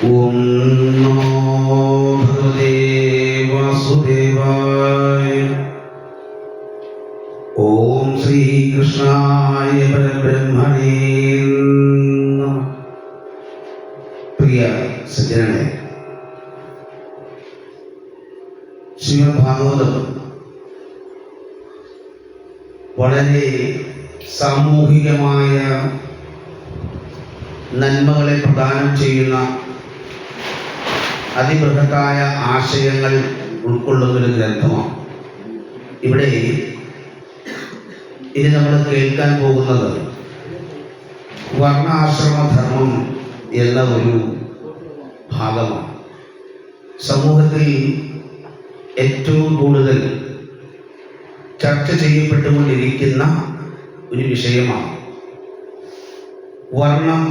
ഓം നമോ ഭഗവതേ വാസുദേവായ. ഓം ശ്രീകൃഷ്ണായ പരബ്രഹ്മണേ നമഃ. പ്രിയ സജ്ജനങ്ങളെ, ശ്രീമദ് ഭാഗവതം വളരെ സാമൂഹികമായ നന്മകളെ പ്രദാനം ചെയ്യുന്ന അതിബൃഹത്തായ ആശയങ്ങൾ ഉൾക്കൊള്ളുന്നൊരു ഗ്രന്ഥമാണ്. ഇവിടെ ഇനി നമ്മൾ കേൾക്കാൻ പോകുന്നത് വർണ്ണാശ്രമധർമ്മം എന്ന ഒരു ഭാഗമാണ്. സമൂഹത്തിൽ ഏറ്റവും കൂടുതൽ ചർച്ച ചെയ്യപ്പെട്ടുകൊണ്ടിരിക്കുന്ന ഒരു വിഷയമാണ്. വർണ്ണം,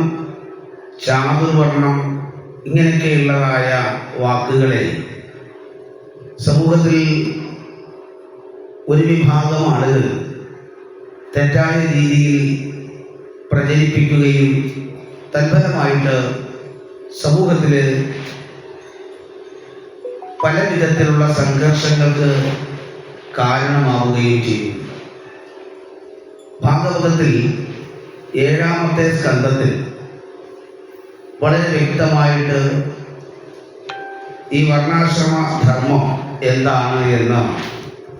ചാതുർവർണ്ണം, ഇങ്ങനെയൊക്കെയുള്ളതായ വാക്കുകളെ സമൂഹത്തിൽ ഒരു വിഭാഗം ആളുകൾ തെറ്റായ രീതിയിൽ പ്രചരിപ്പിക്കുകയും തൽഫലമായിട്ട് സമൂഹത്തിൽ പല വിധത്തിലുള്ള സംഘർഷങ്ങൾക്ക് കാരണമാവുകയും ചെയ്യും. ഭാഗവതത്തിൽ 7-ാമത്തെ സ്കന്ധത്തിൽ വളരെ വ്യക്തമായിട്ട് ഈ വർണ്ണാശ്രമ ധർമ്മം എന്താണ് എന്ന്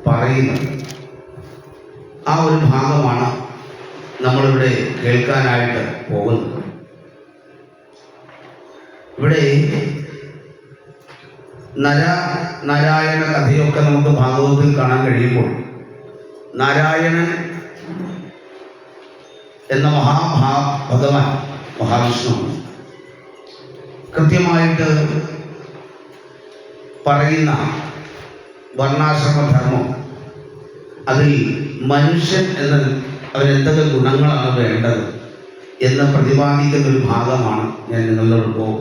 പറയുന്നത്. ആ ഒരു ഭാഗമാണ് നമ്മളിവിടെ കേൾക്കാനായിട്ട് പോകുന്നത്. ഇവിടെ നാരായണ കഥയൊക്കെ നമുക്ക് ഭാഗവതത്തിൽ കാണാൻ കഴിയുമ്പോൾ നാരായണൻ എന്ന ഭഗവാൻ മഹാവിഷ്ണു കൃത്യമായിട്ട് പറയുന്ന വർണ്ണാശ്രമധർമ്മം, അതിൽ മനുഷ്യൻ എന്ന അവരെന്തൊക്കെ ഗുണങ്ങളാണ് വേണ്ടത് എന്ന് പ്രതിപാദിക്കുന്ന ഒരു ഭാഗമാണ് ഞാൻ നിങ്ങളോടൊപ്പം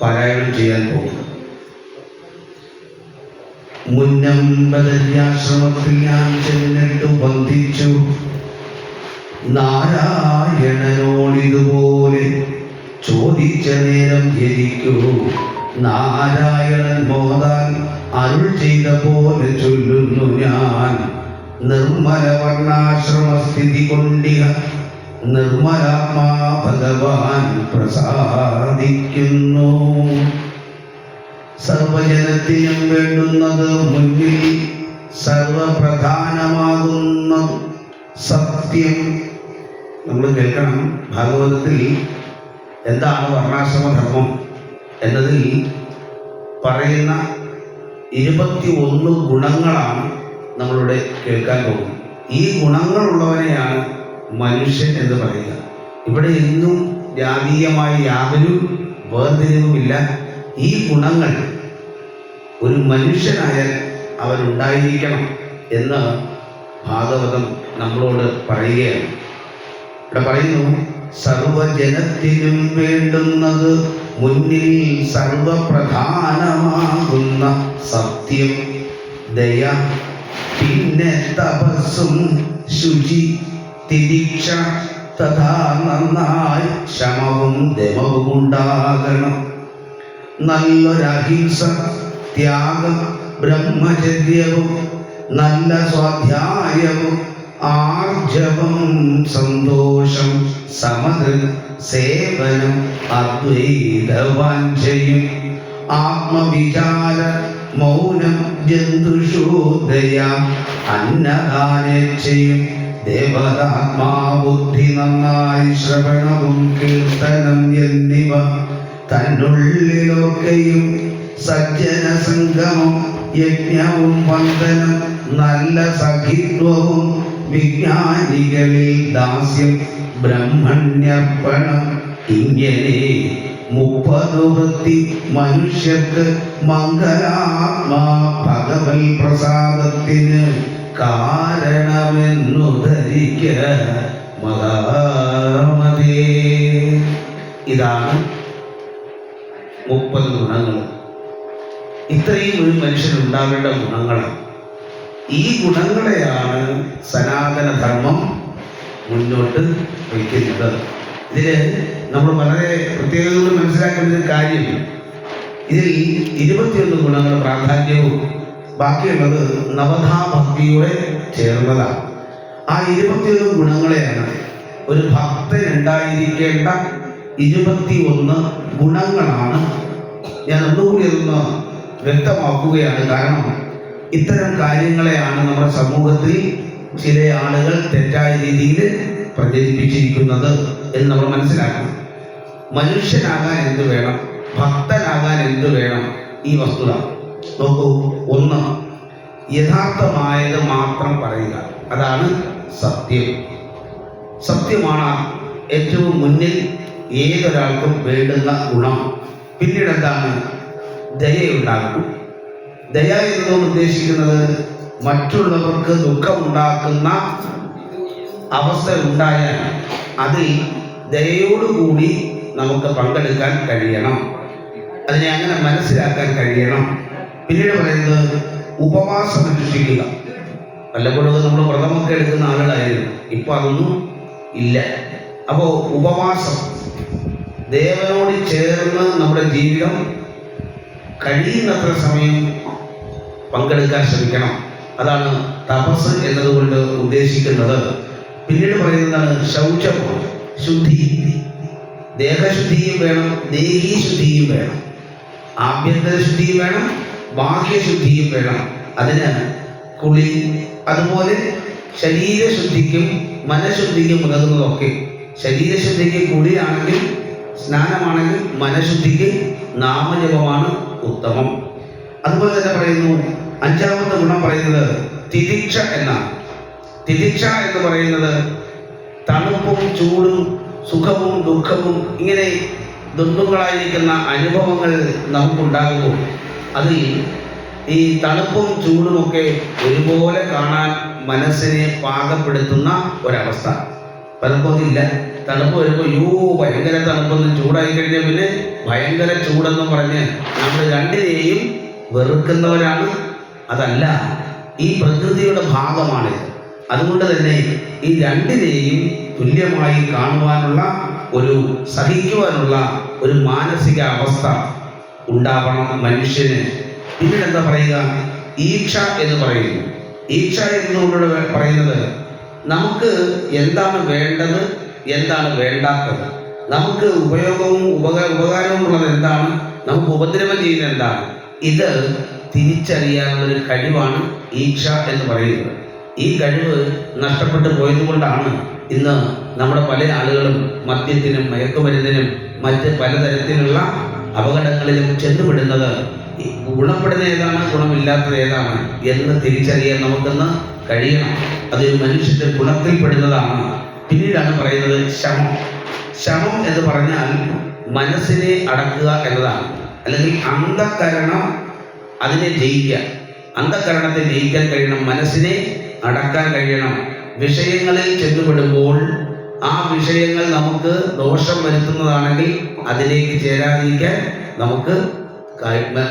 പാരായണം ചെയ്യാൻ പോകുന്നത്. മുന്നമ്പദര്യാശ്രമത്തിൽ ഞാൻ ചെന്നിട്ട് വന്ദിച്ചു നാരായണനോടിതുപോലെ ചോദിച്ച നേരം ധരിക്കൂ. നാരായണൻ മോദാൻ അരുൾ ചെയ്ത പോലെ ചൊല്ലുന്നു ഞാൻ. നിർമ്മല വർണ്ണാശ്രമസ്ഥിതി കൊണ്ടിക നിർമ്മലാത്മാ ഭഗവാൻ പ്രസാദിക്കുന്നു. സർവജനത്തിനും വേണ്ടുന്നത് മുന്നിൽ സർവപ്രധാനമാകുന്ന സത്യം. നമ്മൾ കേൾക്കണം, ഭാഗവതത്തിൽ എന്താണ് വർണ്ണാശ്രമധർമ്മം എന്നതിൽ പറയുന്ന 21 ഗുണങ്ങളാണ് നമ്മളിവിടെ കേൾക്കാൻ പോകുന്നത്. ഈ ഗുണങ്ങളുള്ളവനെയാണ് മനുഷ്യൻ എന്ന് പറയുക. ഇവിടെ എന്നും ജാതീയമായി യാതൊരു വേർതിരിവുമില്ല. ഈ ഗുണങ്ങൾ ഒരു മനുഷ്യനായാൽ അവനുണ്ടായിരിക്കണം എന്ന് ഭാഗവതം നമ്മളോട് പറയുകയാണ്. ഇവിടെ പറയുന്നു, സർവജനത്തിനും വേണ്ടുന്നത് മുന്നിൽ സർവപ്രധാനമാകുന്ന സത്യം, ദയ, പിന്നെ തപസ്സും ശുചി, തിദീക്ഷ, തഥാ നന്നായി ശമവും ദമവും ഉണ്ടാകണം. നല്ലൊരഹിംസ, ത്യാഗം, ബ്രഹ്മചര്യവും, നല്ല സ്വാധ്യായവും, ആർജവം, സന്തോഷം, സമദൃ സേവനം, അദ്വൈതവാഞ്ചയും, ആത്മവിചാര, മൗനം, ജന്തുഷോദയ, അന്നദാനേച്ഛയും, ദേവതാത്മാബുദ്ധി, നന്നായി ശ്രവണവും കീർത്തനം എന്നിവ തന്നുള്ളിലൊക്കെയും, സജ്ജന സംഗമം, യജ്ഞവും വന്ദനം, നല്ല സഖിത്വവും, വിജ്ഞാനികളിൽ ദാസ്യം, ബ്രഹ്മണ്യർപ്പണം, ഇങ്ങനെ 30 വൃത്തി മനുഷ്യർക്ക് മംഗലാത്മാ ഭഗവൽ പ്രസാദത്തിന് കാരണമെന്നു ധരിക്ക മഹാമതേ. ഇതാണ് 30 ഗുണങ്ങൾ. ഇത്രയും ഒരു മനുഷ്യനുണ്ടാകേണ്ട ഗുണങ്ങളാണ്. ഈ ഗുണങ്ങളെയാണ് സനാതനധർമ്മം മുന്നോട്ട് വയ്ക്കുന്നത്. ഇതിൽ നമ്മൾ വളരെ പ്രത്യേകതകൾ മനസ്സിലാക്കി മനസ്സിലാക്കേണ്ട ഒരു കാര്യം, ഇതിൽ 21 ഗുണങ്ങൾ പ്രാധാന്യവും ബാക്കിയുള്ളത് നവധാഭക്തിയോടെ ചേർന്നതാണ്. ആ 21 ഗുണങ്ങളെയാണ് ഒരു ഭക്തൻ ഉണ്ടായിരിക്കേണ്ട 21 ഗുണങ്ങളാണ്. ഞാൻ ഒന്നുകൂടി അതൊന്ന് വ്യക്തമാക്കുകയാണ്. കാരണം ഇത്തരം കാര്യങ്ങളെയാണ് നമ്മുടെ സമൂഹത്തിൽ ചില ആളുകൾ തെറ്റായ രീതിയിൽ പ്രചരിപ്പിച്ചിരിക്കുന്നത് എന്ന് നമ്മൾ മനസ്സിലാക്കണം. മനുഷ്യനാകാൻ എന്ത് വേണം, ഭക്തനാകാൻ എന്ത് വേണം? ഈ വസ്തുത നോക്കൂ. 1, യഥാർത്ഥമായത് മാത്രം പറയുക, അതാണ് സത്യം. സത്യമാണ് ഏറ്റവും മുന്നിൽ ഏതൊരാൾക്കും വേണ്ടുന്ന ഗുണം. പിന്നീട് എന്താണ്? ദയയുണ്ടാകും. ദയ എന്നതുകൊണ്ട് ഉദ്ദേശിക്കുന്നത് മറ്റുള്ളവർക്ക് ദുഃഖമുണ്ടാക്കുന്ന അവസ്ഥ ഉണ്ടായാൽ അതിൽ ദയയോടുകൂടി നമുക്ക് പങ്കെടുക്കാൻ കഴിയണം, അതിനെ അങ്ങനെ മനസ്സിലാക്കാൻ കഴിയണം. പിന്നീട് പറയുന്നത് ഉപവാസം അനുഷ്ഠിക്കുക. വല്ലപ്പോഴും നമ്മൾ വ്രതമൊക്കെ എടുക്കുന്ന ആളുകളായിരുന്നു, ഇപ്പൊ അതൊന്നും ഇല്ല. അപ്പോൾ ഉപവാസം, ദേവനോട് ചേർന്ന് നമ്മുടെ ജീവിതം കഴിയുന്നത്ര സമയം പങ്കെടുക്കാൻ ശ്രമിക്കണം. അതാണ് തപസ് എന്നതുകൊണ്ട് ഉദ്ദേശിക്കുന്നത്. പിന്നീട് പറയുന്നതാണ് ശൗചം, ശുദ്ധി. ദേഹശുദ്ധിയും വേണം, ദേഹീശുദ്ധിയും വേണം. ആഭ്യന്തര ശുദ്ധിയും വേണം, ബാഹ്യശുദ്ധിയും വേണം. അതിന് കുളി, അതുപോലെ ശരീരശുദ്ധിക്കും മനഃശുദ്ധിക്കും ഉതകുന്നതൊക്കെ. ശരീരശുദ്ധിക്ക് കുളിയാണെങ്കിൽ, സ്നാനമാണെങ്കിൽ, മനഃശുദ്ധിക്ക് നാമജപമാണ് ഉത്തമം. അതുപോലെ തന്നെ പറയുന്നു, 5ാമത്തെ ഗുണം പറയുന്നത് തിരിക്ഷ എന്നാണ്. തിരിക്ഷ എന്ന് പറയുന്നത് തണുപ്പും ചൂടും സുഖവും ദുഃഖവും ഇങ്ങനെ ദ്വന്ദ്ങ്ങളായിരിക്കുന്ന അനുഭവങ്ങൾ നമുക്കുണ്ടാകുമ്പോൾ അതിൽ ഈ തണുപ്പും ചൂടുമൊക്കെ ഒരുപോലെ കാണാൻ മനസ്സിനെ പാകപ്പെടുത്തുന്ന ഒരവസ്ഥ. പലപ്പോൾ ഇല്ല. തണുപ്പ് വരുമ്പോൾ ഭയങ്കര തണുപ്പെന്ന്, ചൂടായി കഴിഞ്ഞാൽ പിന്നെ ഭയങ്കര ചൂടെന്നും പറഞ്ഞ് നമ്മൾ രണ്ടിനെയും വെറുക്കുന്നവരാണ്. അതല്ല, ഈ പ്രകൃതിയുടെ ഭാഗമാണിത്. അതുകൊണ്ട് തന്നെ ഈ രണ്ടിനെയും തുല്യമായി കാണുവാനുള്ള സഹിക്കുവാനുള്ള ഒരു മാനസിക അവസ്ഥ ഉണ്ടാവണം മനുഷ്യന്. പിന്നീട് എന്താ പറയുക? ഈക്ഷ എന്ന് പറയുന്നു. ഈക്ഷ എന്നുകൊണ്ട് പറയുന്നത് നമുക്ക് എന്താണ് വേണ്ടത്, എന്താണ് വേണ്ടാത്തത്, നമുക്ക് ഉപയോഗവും ഉപകാരവും ഉള്ളത് എന്താണ്, നമുക്ക് ഉപദ്രവം ചെയ്യുന്നത് എന്താണ്, ഇത് തിരിച്ചറിയാനുള്ളൊരു കഴിവാണ് ഈക്ഷ എന്ന് പറയുന്നത്. ഈ കഴിവ് നഷ്ടപ്പെട്ടു പോയതുകൊണ്ടാണ് ഇന്ന് നമ്മുടെ പല ആളുകളും മദ്യത്തിനും മയക്കുമരുന്നിനും മറ്റ് പലതരത്തിലുള്ള അപകടങ്ങളിലും ചെന്നുപെടുന്നത്. ഗുണപ്പെടുന്ന ഏതാണ്, ഗുണമില്ലാത്തത് ഏതാണ് എന്ന് തിരിച്ചറിയാൻ നമുക്കൊന്ന് കഴിയണം. അതൊരു മനുഷ്യന്റെ ഗുണത്തിൽപ്പെടുന്നതാണ്. പിന്നീടാണ് പറയുന്നത് ശമം. ശമം എന്ന് പറഞ്ഞാൽ മനസ്സിനെ അടക്കുക എന്നതാണ്. അല്ലെങ്കിൽ അന്ധകരണം, അതിനെ ജയിക്കുക. അന്ധകരണത്തെ ജയിക്കാൻ കഴിയണം, മനസ്സിനെ അടക്കാൻ കഴിയണം. വിഷയങ്ങളിൽ ചെന്നുപെടുമ്പോൾ ആ വിഷയങ്ങൾ നമുക്ക് ദോഷം വരുത്തുന്നതാണെങ്കിൽ അതിലേക്ക് ചേരാതിരിക്കാൻ നമുക്ക്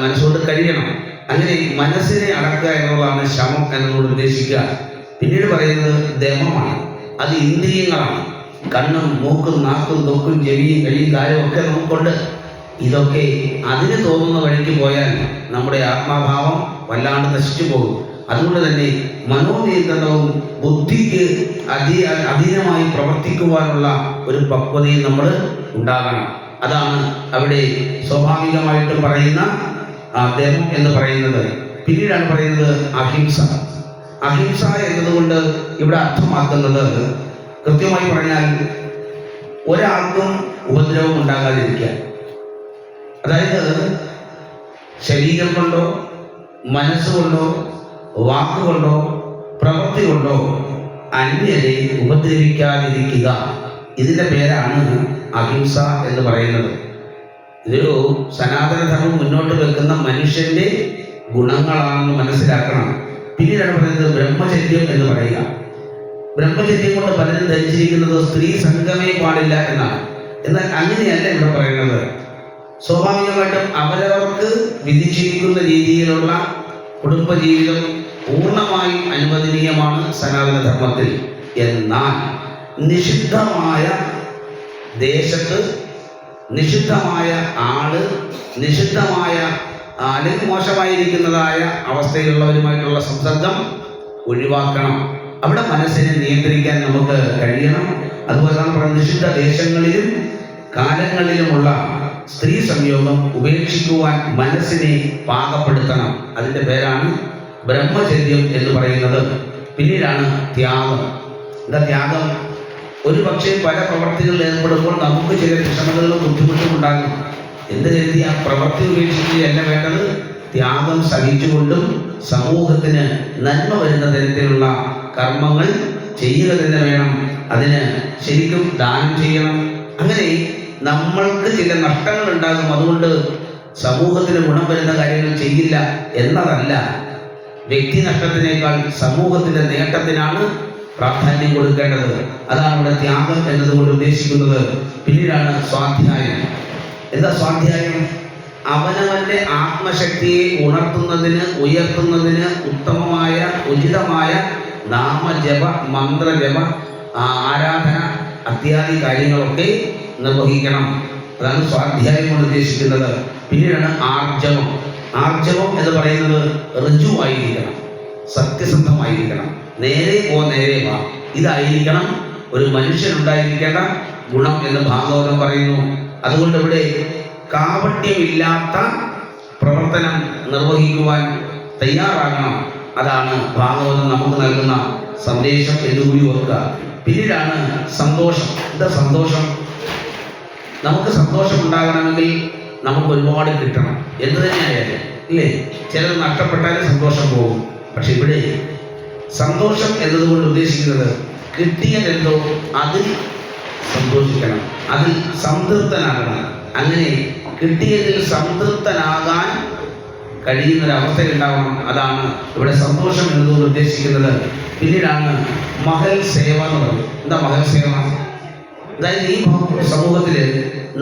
മനസ്സുകൊണ്ട് കഴിയണം. അങ്ങനെ മനസ്സിനെ അടക്കുക എന്നുള്ളതാണ് ശമം എന്നതുകൊണ്ട് ഉദ്ദേശിക്കുക. പിന്നീട് പറയുന്നത് ദമമാണ്. അത് ഇന്ദ്രിയങ്ങളാണ്. കണ്ണും മൂക്കും നാക്കും തൊക്കും ചെവിയും കഴിയും കാലും ഒക്കെ നമുക്കുണ്ട്. ഇതൊക്കെ അതിന് തോന്നുന്ന വഴിക്ക് പോയാൽ നമ്മുടെ ആത്മാഭാവം വല്ലാണ്ട് നശിച്ചു പോകും. അതുകൊണ്ട് തന്നെ മനോനിയന്ത്രണവും ബുദ്ധിക്ക് അധീനമായി പ്രവർത്തിക്കുവാനുള്ള ഒരു പക്വതയും നമ്മൾ ഉണ്ടാകണം. അതാണ് അവിടെ സ്വാഭാവികമായിട്ട് പറയുന്ന ദമം എന്ന് പറയുന്നത്. പിന്നീടാണ് പറയുന്നത് അഹിംസ. അഹിംസ എന്നതുകൊണ്ട് ഇവിടെ അർത്ഥമാക്കുന്നത് കൃത്യമായി പറഞ്ഞാൽ ഒരാൾക്കും ഉപദ്രവം ഉണ്ടാകാതിരിക്കുക. അതായത് ശരീരം കൊണ്ടോ മനസ്സുകൊണ്ടോ വാക്കുകൊണ്ടോ പ്രവൃത്തി കൊണ്ടോ അന്യരെ ഉപദ്രവിക്കാതിരിക്കുക. ഇതിൻ്റെ പേരാണ് അഹിംസ എന്ന് പറയുന്നത്. ഇതൊരു സനാതനധർമ്മം മുന്നോട്ട് വെക്കുന്ന മനുഷ്യന്റെ ഗുണങ്ങളാണെന്ന് മനസ്സിലാക്കണം. പിന്നീടാണ് പറയുന്നത് ബ്രഹ്മചര്യം എന്ന് പറയുക. ബ്രഹ്മചര്യം കൊണ്ട് പലരും ധരിച്ചിരിക്കുന്നത് സ്ത്രീ സംഗമേ പാടില്ല എന്നാണ്. എന്നാൽ അങ്ങനെയല്ല ഇവിടെ പറയുന്നത്. സ്വാഭാവികമായിട്ടും അവരവർക്ക് വിധിച്ചിരിക്കുന്ന രീതിയിലുള്ള കുടുംബജീവിതം പൂർണ്ണമായും അനുവദനീയമാണ് സനാതനധർമ്മത്തിൽ. എന്നാൽ നിഷിദ്ധമായ ദേശത്ത് നിഷിദ്ധമായ ആള്, നിഷിദ്ധമായ അല്ലെങ്കിൽ മോശമായിരിക്കുന്നതായ അവസ്ഥയിലുള്ളവരുമായിട്ടുള്ള സംസർഗം ഒഴിവാക്കണം. അവിടെ മനസ്സിനെ നിയന്ത്രിക്കാൻ നമുക്ക് കഴിയണം. അതുപോലെ തന്നെ പറയുന്നത് നിഷിദ്ധ ദേശങ്ങളിലും കാലങ്ങളിലുമുള്ള സ്ത്രീ സംയോഗം ഉപേക്ഷിക്കുവാൻ മനസ്സിനെ പാകപ്പെടുത്തണം. അതിൻ്റെ പേരാണ് ബ്രഹ്മചര്യം എന്ന് പറയുന്നത്. പിന്നീടാണ് ത്യാഗം. എന്താ ത്യാഗം? ഒരു പക്ഷേ പല പ്രവർത്തികളിൽ ഏർപ്പെടുമ്പോൾ നമുക്ക് ചില വിഷമതകളും ബുദ്ധിമുട്ടും ഉണ്ടാകും. എന്ത് കരുതി ആ പ്രവൃത്തി ഉപേക്ഷിക്കുകയല്ല വേണ്ടത്, ത്യാഗം സഹിച്ചുകൊണ്ടും സമൂഹത്തിന് നന്മ വരുന്ന തരത്തിലുള്ള കർമ്മങ്ങൾ ചെയ്യുക തന്നെ വേണം. അതിന് ശരിക്കും ദാനം ചെയ്യണം. അങ്ങനെ നമ്മൾക്ക് ചില നഷ്ടങ്ങൾ ഉണ്ടാകും, അതുകൊണ്ട് സമൂഹത്തിന് ഗുണം വരുന്ന കാര്യങ്ങൾ ചെയ്യില്ല എന്നതല്ല. വ്യക്തി നഷ്ടത്തിനേക്കാൾ സമൂഹത്തിന്റെ നേട്ടത്തിനാണ് പ്രാധാന്യം കൊടുക്കേണ്ടത്. അതാണ് ഇവിടെ ത്യാഗം എന്നതുകൊണ്ട് ഉദ്ദേശിക്കുന്നത്. പിന്നീടാണ് സ്വാധ്യായം. എന്താ സ്വാധ്യായം? അവനവന്റെ ആത്മശക്തിയെ ഉണർത്തുന്നതിന്, ഉയർത്തുന്നതിന് ഉത്തമമായ ഉചിതമായ നാമജപ, മന്ത്രജപ, ആരാധന അത്യാദി കാര്യങ്ങളൊക്കെ നിർവഹിക്കണം. അതാണ് സ്വാധ്യായം കൊണ്ട് ഉദ്ദേശിക്കുന്നത്. പിന്നീടാണ് ആർജവം. ആർജവം എന്ന് പറയുന്നത് ഋജുവായിരിക്കണം, സത്യസന്ധമായിരിക്കണം, നേരെ നേരെ വാ. ഇതായിരിക്കണം ഒരു മനുഷ്യനുണ്ടായിരിക്കേണ്ട ഗുണം എന്ന് ഭാഗവതം പറയുന്നു. അതുകൊണ്ട് ഇവിടെ കാപട്യമില്ലാത്ത പ്രവർത്തനം നിർവഹിക്കുവാൻ തയ്യാറാകണം. അതാണ് ഭാഗവതം നമുക്ക് നൽകുന്ന സന്ദേശം എന്നുകൂടി ഓർക്കുക. പിന്നീടാണ് സന്തോഷം. എന്താ സന്തോഷം? നമുക്ക് സന്തോഷം ഉണ്ടാകണമെങ്കിൽ നമുക്ക് ഒരുപാട് കിട്ടണം. എന്ത് തന്നെയായാലും ഇല്ലേ, ചിലത് നഷ്ടപ്പെട്ടാലും സന്തോഷം പോകും. പക്ഷെ ഇവിടെ സന്തോഷം എന്നതുകൊണ്ട് ഉദ്ദേശിക്കുന്നത് കിട്ടിയതെന്തോ അതിൽ സന്തോഷിക്കണം, അതിൽ സംതൃപ്തനാകണം. അങ്ങനെ കിട്ടിയതിൽ സംതൃപ്തനാകാൻ കഴിയുന്നൊരവസ്ഥ ഉണ്ടാവണം. അതാണ് ഇവിടെ സന്തോഷം എന്നതുകൊണ്ട് ഉദ്ദേശിക്കുന്നത്. പിന്നീടാണ് മഹൽ സേവ എന്ന് പറയുന്നത്. എന്താ മഹൽ സേവ? അതായത് ഈ സമൂഹത്തിൽ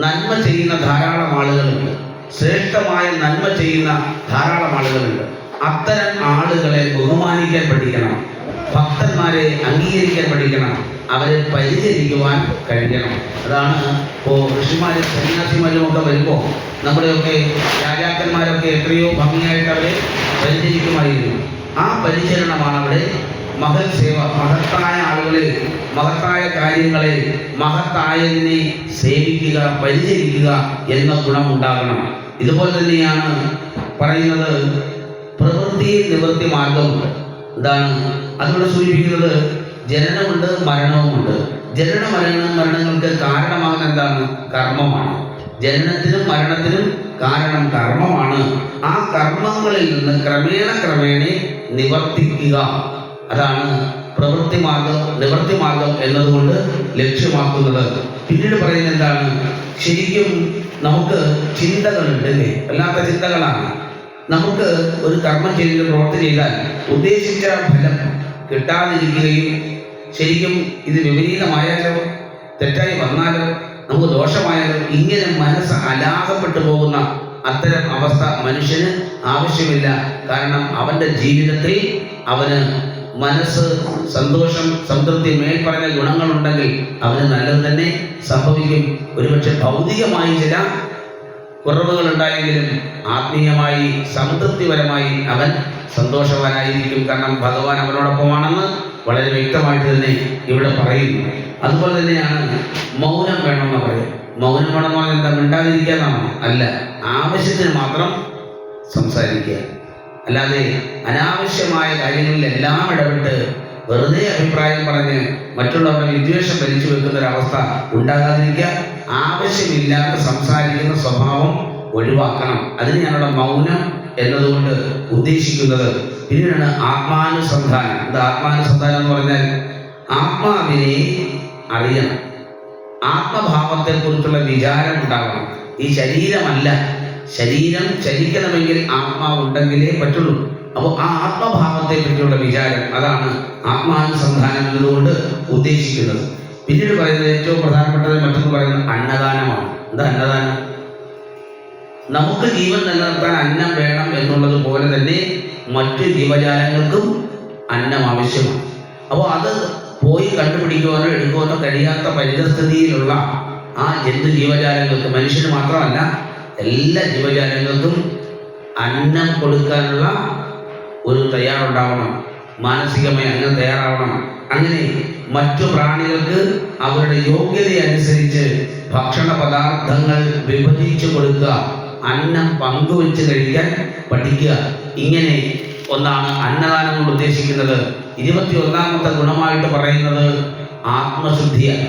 നന്മ ചെയ്യുന്ന ധാരാളം ആളുകളുണ്ട്, ശ്രേഷ്ഠമായ നന്മ ചെയ്യുന്ന ധാരാളം ആളുകളുണ്ട്. അത്തരം ആളുകളെ ബഹുമാനിക്കാൻ പഠിക്കണം, ഭക്തന്മാരെ അംഗീകരിക്കാൻ പഠിക്കണം, അവരെ പരിചരിക്കുവാൻ കഴിയണം. അതാണ് ഇപ്പോൾ ഋഷിമാരും സന്യാസിമാരും ഒക്കെ വരുമ്പോൾ നമ്മുടെയൊക്കെ രാജാക്കന്മാരൊക്കെ എത്രയോ ഭംഗിയായിട്ട് അവരെ പരിചരിക്കുമായിരുന്നു. ആ പരിചരണമാണ് അവിടെ മഹൽ സേവ. മഹത്തായ ആളുകളെ, മഹത്തായ കാര്യങ്ങളെ, മഹത്തായതിനെ സേവിക്കുക, പരിചരിക്കുക എന്ന ഗുണമുണ്ടാകണം. ഇതുപോലെ തന്നെയാണ് പറയുന്നത് പ്രവൃത്തി നിവൃത്തി മാർഗമുണ്ട്. എന്താണ് അതുകൊണ്ട് സൂചിപ്പിക്കുന്നത്? ജനനമുണ്ട്, മരണവുമുണ്ട്. ജനന മരണങ്ങൾക്ക് കാരണമാകുന്ന എന്താണ്? കർമ്മമാണ്. ജനനത്തിനും മരണത്തിനും കാരണം കർമ്മമാണ്. ആ കർമ്മങ്ങളിൽ നിന്ന് ക്രമേണ നിവർത്തിക്കുക. അതാണ് പ്രവൃത്തി മാർഗം, നിവൃത്തി മാർഗം എന്നതുകൊണ്ട് ലക്ഷ്യമാക്കുന്നത്. പിന്നീട് പറയുന്നത് എന്താണ്? ശരിക്കും നമുക്ക് ചിന്തകളുണ്ട് അല്ലേ? വല്ലാത്ത ചിന്തകളാണ്. നമുക്ക് ഒരു കർമ്മം ചെയ്ത് പ്രവൃത്തി ചെയ്താൽ ഉദ്ദേശിച്ച ഫലം കിട്ടാതിരിക്കുകയും ശരിക്കും ഇത് വിപരീതമായാലോ, തെറ്റായി വന്നാലോ, നമുക്ക് ദോഷമായാലോ, ഇങ്ങനെ മനസ്സ് അലാഹപ്പെട്ടു പോകുന്ന അത്തരം അവസ്ഥ മനുഷ്യന് ആവശ്യമില്ല. കാരണം അവൻ്റെ ജീവിതത്തിൽ അവന് മനസ്സ്, സന്തോഷം, സംതൃപ്തി, മേൽപ്പറഞ്ഞ ഗുണങ്ങളുണ്ടെങ്കിൽ അവന് നല്ലത് തന്നെ സംഭവിക്കും. ഒരുപക്ഷെ ഭൗതികമായി ചില കുറവുകൾ ഉണ്ടായെങ്കിലും ആത്മീയമായി സംതൃപ്തിപരമായി അവൻ സന്തോഷവാനായിരിക്കും. കാരണം ഭഗവാൻ അവനോടൊപ്പമാണെന്ന് വളരെ വ്യക്തമായിട്ട് തന്നെ ഇവിടെ പറയുന്നു. അതുപോലെ തന്നെയാണ് മൗനം വേണമെന്ന് പറയും. മൗനം വേണമെന്ന് പറഞ്ഞാൽ എന്താ? മിണ്ടാതിരിക്കാന്നാണോ? അല്ല, ആവശ്യത്തിന് മാത്രം സംസാരിക്കുക. അല്ലാതെ അനാവശ്യമായ കാര്യങ്ങളിൽ എല്ലാം ഇടപെട്ട് വെറുതെ അഭിപ്രായം പറഞ്ഞ് മറ്റുള്ളവരുടെ വിദ്വേഷം വലിച്ചു വെക്കുന്ന ഒരവസ്ഥ ഉണ്ടാകാതിരിക്കുക. ആവശ്യമില്ലാതെ സംസാരിക്കുന്ന സ്വഭാവം ഒഴിവാക്കണം. അതിന് ഞങ്ങളുടെ മൗനം എന്നതുകൊണ്ട് ഉദ്ദേശിക്കുന്നത്. പിന്നീടാണ് ആത്മാനുസന്ധാനം. ഇത് ആത്മാനുസന്ധാനം എന്ന് പറഞ്ഞാൽ ആത്മാവിനെ അറിയണം, ആത്മഭാവത്തെക്കുറിച്ചുള്ള വിചാരം ഉണ്ടാകണം. ഈ ശരീരമല്ല, ശരീരം ചലിക്കണമെങ്കിൽ ആത്മാവുണ്ടെങ്കിലേ പറ്റുള്ളൂ. അപ്പോൾ ആ ആത്മഭാവത്തെ പറ്റിയുള്ള വിചാരം, അതാണ് ആത്മാനുസന്ധാനം എന്നതുകൊണ്ട് ഉദ്ദേശിക്കുന്നത്. പിന്നീട് പറയുന്നത് ഏറ്റവും പ്രധാനപ്പെട്ടത് മറ്റൊന്ന് പറയുന്നത് അന്നദാനമാണ്. എന്താ അന്നദാനം? നമുക്ക് ജീവൻ നിലനിർത്താൻ അന്നം വേണം എന്നുള്ളത് പോലെ തന്നെ മറ്റു ജീവജാലങ്ങൾക്കും അന്നം ആവശ്യമാണ്. അപ്പോൾ അത് പോയി കണ്ടുപിടിക്കുവാനോ എടുക്കുവാനോ കഴിയാത്ത പരിതസ്ഥിതിയിലുള്ള ആ ജീവജാലങ്ങൾക്ക്, മനുഷ്യന് മാത്രമല്ല എല്ലാ ജീവജാലങ്ങൾക്കും അന്നം കൊടുക്കാനുള്ള ഒരു തയ്യാറുണ്ടാവണം, മാനസികമായി അങ്ങനെ തയ്യാറാവണം. അങ്ങനെ മറ്റു പ്രാണികൾക്ക് അവരുടെ യോഗ്യതയനുസരിച്ച് ഭക്ഷണ പദാർത്ഥങ്ങൾ വിഭജിച്ചു കൊടുക്കുക, അന്നം പങ്കുവെച്ച് കഴിക്കാൻ പഠിക്കുക. ഇങ്ങനെ ഒന്നാണ് അന്നദാനം കൊണ്ട് ഉദ്ദേശിക്കുന്നത്. 21ാമത്തെ ഗുണമായിട്ട് പറയുന്നത് ആത്മശുദ്ധിയാണ്.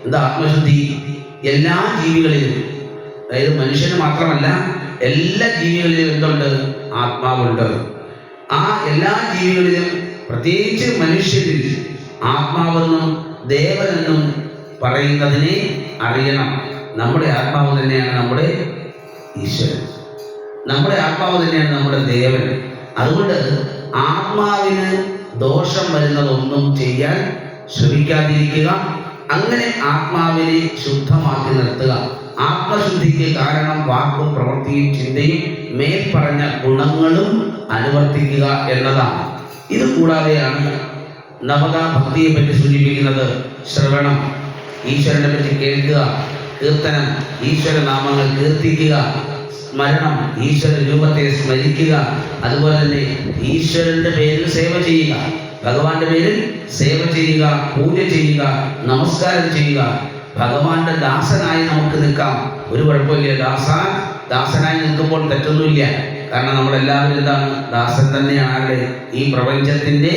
എന്താ ആത്മശുദ്ധി? എല്ലാ ജീവികളിലും, അതായത് മനുഷ്യന് മാത്രമല്ല എല്ലാ ജീവികളിലും എന്തുണ്ട്? ആത്മാവുണ്ട്. ആ എല്ലാ ജീവികളിലും പ്രത്യേകിച്ച് മനുഷ്യരിൽ ആത്മാവെന്നും ദേവനെന്നും പറയുന്നതിനെ അറിയണം. നമ്മുടെ ആത്മാവ് തന്നെയാണ് നമ്മുടെ ഈശ്വരൻ, നമ്മുടെ ആത്മാവ് തന്നെയാണ് നമ്മുടെ ദേവൻ. അതുകൊണ്ട് ആത്മാവിന് ദോഷം വരുന്നതൊന്നും ചെയ്യാൻ ശ്രമിക്കാതിരിക്കുക. അങ്ങനെ ആത്മാവിനെ ശുദ്ധമാക്കി നിർത്തുക. ആത്മശുദ്ധിക്ക് കാരണം വാക്കും പ്രവൃത്തിയും ചിന്തയും മേൽപ്പറഞ്ഞ ഗുണങ്ങളും അനുവർത്തിക്കുക എന്നതാണ്. ഇത് കൂടാതെയാണ് നവകാ ഭക്തിയെ പറ്റി സൂചിപ്പിക്കുന്നത്. ശ്രവണം, ഈശ്വരനെ പറ്റി കേൾക്കുക. കീർത്തനം, ഈശ്വരനാമങ്ങൾ കീർത്തിക്കുക. സ്മരണം, ഈശ്വര രൂപത്തെ സ്മരിക്കുക. അതുപോലെ തന്നെ ഈശ്വരന്റെ പേരിൽ സേവ ചെയ്യുക, ഭഗവാന്റെ പേരിൽ സേവ ചെയ്യുക, പൂജ ചെയ്യുക, നമസ്കാരം ചെയ്യുക. ഭഗവാന്റെ ദാസനായി നമുക്ക് നിൽക്കാം, ഒരു കുഴപ്പമില്ല. ദാസനായി നിൽക്കുമ്പോൾ തെറ്റൊന്നുമില്ല. കാരണം നമ്മളെല്ലാവരും എന്താണ്? ദാസൻ തന്നെയാണ്. ആരുടെ? ഈ പ്രപഞ്ചത്തിന്റെ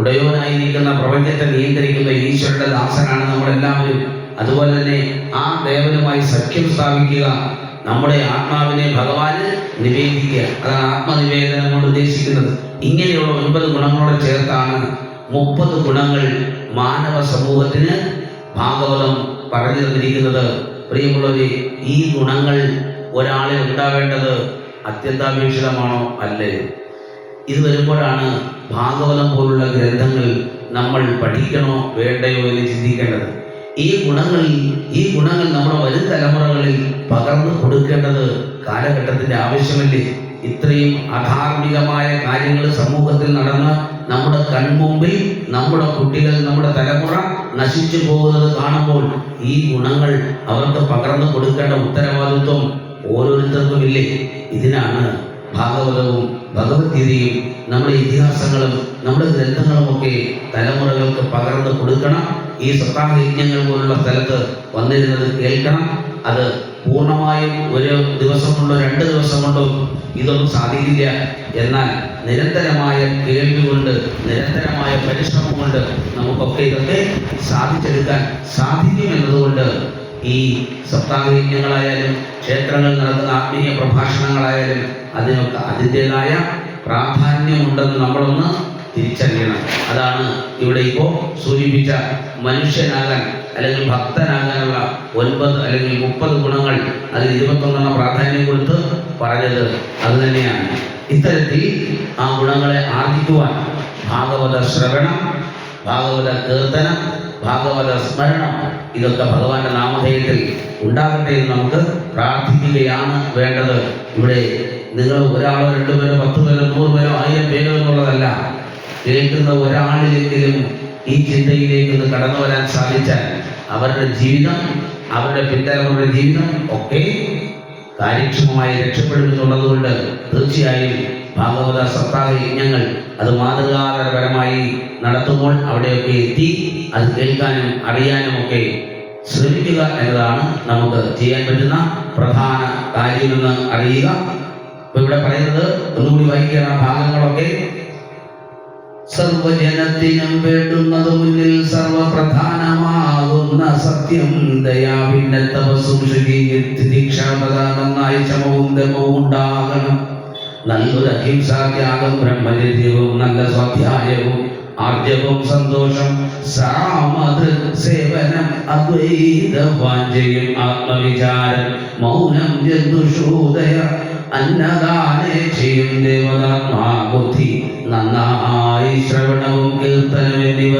ഉടയോനായിരിക്കുന്ന, പ്രപഞ്ചത്തെ നിയന്ത്രിക്കുന്ന ഈശ്വരന്റെ ദാസനാണ് നമ്മളെല്ലാവരും. അതുപോലെ തന്നെ ആ ദേവനുമായി സഖ്യം സ്ഥാപിക്കുക, നമ്മുടെ ആത്മാവിനെ ഭഗവാന് നിവേദിക്കുക. അതാണ് ആത്മനിവേദനം കൊണ്ട് ഉദ്ദേശിക്കുന്നത്. ഇങ്ങനെയുള്ള 9 ഗുണങ്ങളോടെ ചേർത്താണ് 30 ഗുണങ്ങൾ മാനവ സമൂഹത്തിന് ഭാഗവതം പറഞ്ഞു തന്നിരിക്കുന്നത്. പ്രിയമുള്ളവരെ, ഈ ഗുണങ്ങൾ ഒരാളിൽ ഉണ്ടാവേണ്ടത് അത്യന്താപേക്ഷിതമാണോ? അല്ലേ? ഇത് വരുമ്പോഴാണ് ഭാഗവതം പോലുള്ള ഗ്രന്ഥങ്ങൾ നമ്മൾ പഠിക്കണോ വേണ്ടയോ എന്ന് ചിന്തിക്കേണ്ടത്. ഈ ഗുണങ്ങൾ നമ്മുടെ വരും തലമുറകളിൽ പകർന്നു കൊടുക്കേണ്ടത് കാലഘട്ടത്തിന്റെ ആവശ്യമല്ലേ? ഇത്രയും അധാർമികമായ കാര്യങ്ങൾ സമൂഹത്തിൽ നടന്ന് നമ്മുടെ കൺമുമ്പിൽ നമ്മുടെ കുട്ടികൾ, നമ്മുടെ തലമുറ നശിച്ചു പോകുന്നത് കാണുമ്പോൾ ഈ ഗുണങ്ങൾ അവർക്ക് പകർന്നു കൊടുക്കേണ്ട ഉത്തരവാദിത്വം ഓരോരുത്തർക്കുമില്ലേ? ഇതിനാണ് ഭാഗവതവും ഭഗവത്ഗീതയും നമ്മുടെ ഇതിഹാസങ്ങളും നമ്മുടെ ഗ്രന്ഥങ്ങളുമൊക്കെ തലമുറകൾക്ക് പകർന്നു കൊടുക്കണം. ഈ സപ്താഹയജ്ഞങ്ങൾ പോലുള്ള സ്ഥലത്ത് വന്നിരുന്നത് കേൾക്കണം. അത് പൂർണ്ണമായും ഒരു ദിവസം കൊണ്ടോ 2 ദിവസം കൊണ്ടോ ഇതൊന്നും സാധിക്കില്ല. എന്നാൽ നിരന്തരമായ കേൾവി കൊണ്ട്, നിരന്തരമായ പരിശ്രമം കൊണ്ട് നമുക്കൊക്കെ ഇതൊക്കെ സാധിച്ചെടുക്കാൻ സാധിക്കുമെന്നതുകൊണ്ട് ഈ സപ്താഹയജ്ഞങ്ങളായാലും ക്ഷേത്രങ്ങളിൽ നടക്കുന്ന ആത്മീയ പ്രഭാഷണങ്ങളായാലും അതിനൊക്കെ അതിൻ്റെതായ പ്രാധാന്യമുണ്ടെന്ന് നമ്മളൊന്ന് തിരിച്ചറിയണം. അതാണ് ഇവിടെ ഇപ്പോൾ സൂചിപ്പിച്ച മനുഷ്യനാകാൻ അല്ലെങ്കിൽ ഭക്തനാകാനുള്ള 9 അല്ലെങ്കിൽ 30 ഗുണങ്ങൾ, അതിൽ 21 പ്രാധാന്യം കൊടുത്ത് പറഞ്ഞത് അത് തന്നെയാണ്. ഇത്തരത്തിൽ ആ ഗുണങ്ങളെ ആർജിക്കുവാൻ ഭാഗവത ശ്രവണം, ഭാഗവത കീർത്തനം, ഭാഗവത സ്മരണം, ഇതൊക്കെ ഭഗവാന്റെ നാമധേയത്തിൽ ഉണ്ടാകട്ടെ എന്ന് നമുക്ക് പ്രാർത്ഥിക്കുകയാണ് വേണ്ടത്. ഇവിടെ നിങ്ങൾ ഒരാളോ 2 പേരോ 10 പേരോ 100 പേരോ 1000 പേരോ എന്നുള്ളതല്ല. കേൾക്കുന്ന ഒരാളിലെങ്കിലും ഈ ചിന്തയിലേക്ക് കടന്നു വരാൻ സാധിച്ചാൽ അവരുടെ ജീവിതം, അവരുടെ പിൻതലമുറയുടെ ജീവിതം ഒക്കെ കാര്യക്ഷമമായി രക്ഷപ്പെടുമെന്നുള്ളത് കൊണ്ട് തീർച്ചയായും ഭാഗവത സപ്താഹ യജ്ഞങ്ങൾ അത് മാതൃകാപരമായി നടത്തുമ്പോൾ അവിടെയൊക്കെ എത്തി അത് കേൾക്കാനും അറിയാനും ഒക്കെ ശ്രമിക്കുക എന്നതാണ് നമുക്ക് ചെയ്യാൻ പറ്റുന്ന പ്രധാന കാര്യമെന്ന് അറിയുക. അപ്പൊ ഇവിടെ പറയുന്നത് ഒന്നുകൂടി വായിക്കുക ആ ഭാഗങ്ങളൊക്കെ. സർവജനത്തിനും വേണ്ടുന്നത് മുന്നിൽ സർവപ്രധാനമാകുന്ന സത്യം ദയാഭിന്നത്തപസ്സും നന്നായി ചമവും ദമവും ഉണ്ടാകണം. നല്ലൊരു അഹിംസാത്യാഗം, ബ്രഹ്മചര്യവും നല്ല സ്വാധ്യായവും ആർജവും സന്തോഷം സാമതൃ സേവനം അദ്വൈത വാഞ്ചയും ആത്മവിചാരം മൗനം ജന്തുഷൂദയ അന്നദാനേ ചെയ്യും ദേവതാത്മാബുദ്ധി നന്നായി ശ്രവണവും കീർത്തനം എന്നിവ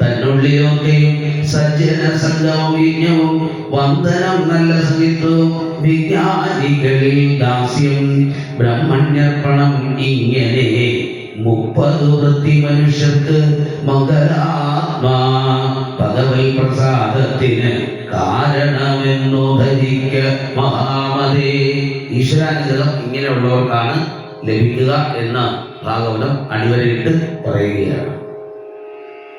തന്നുള്ളിലൊക്കെയും സജ്ജന സംഘവും യജ്ഞവും വന്ദനം നല്ല സംഗീതവും വിജ്ഞാനികളിൽ ദാസ്യം ബ്രഹ്മണ്യർപ്പണം ഇങ്ങനെ 30 വൃത്തി മനുഷ്യർക്ക് മംഗലാത്മാ ഭഗവൽ പ്രസാദത്തിന് കാരണമെന്നു ധരിക്ക മഹാമതേ. ഈശ്വരാനുഗ്രഹം ഇങ്ങനെയുള്ളവർക്കാണ് ലഭിക്കുക എന്ന് ഭാഗവതം അടിവരയിട്ട് പറയുകയാണ്.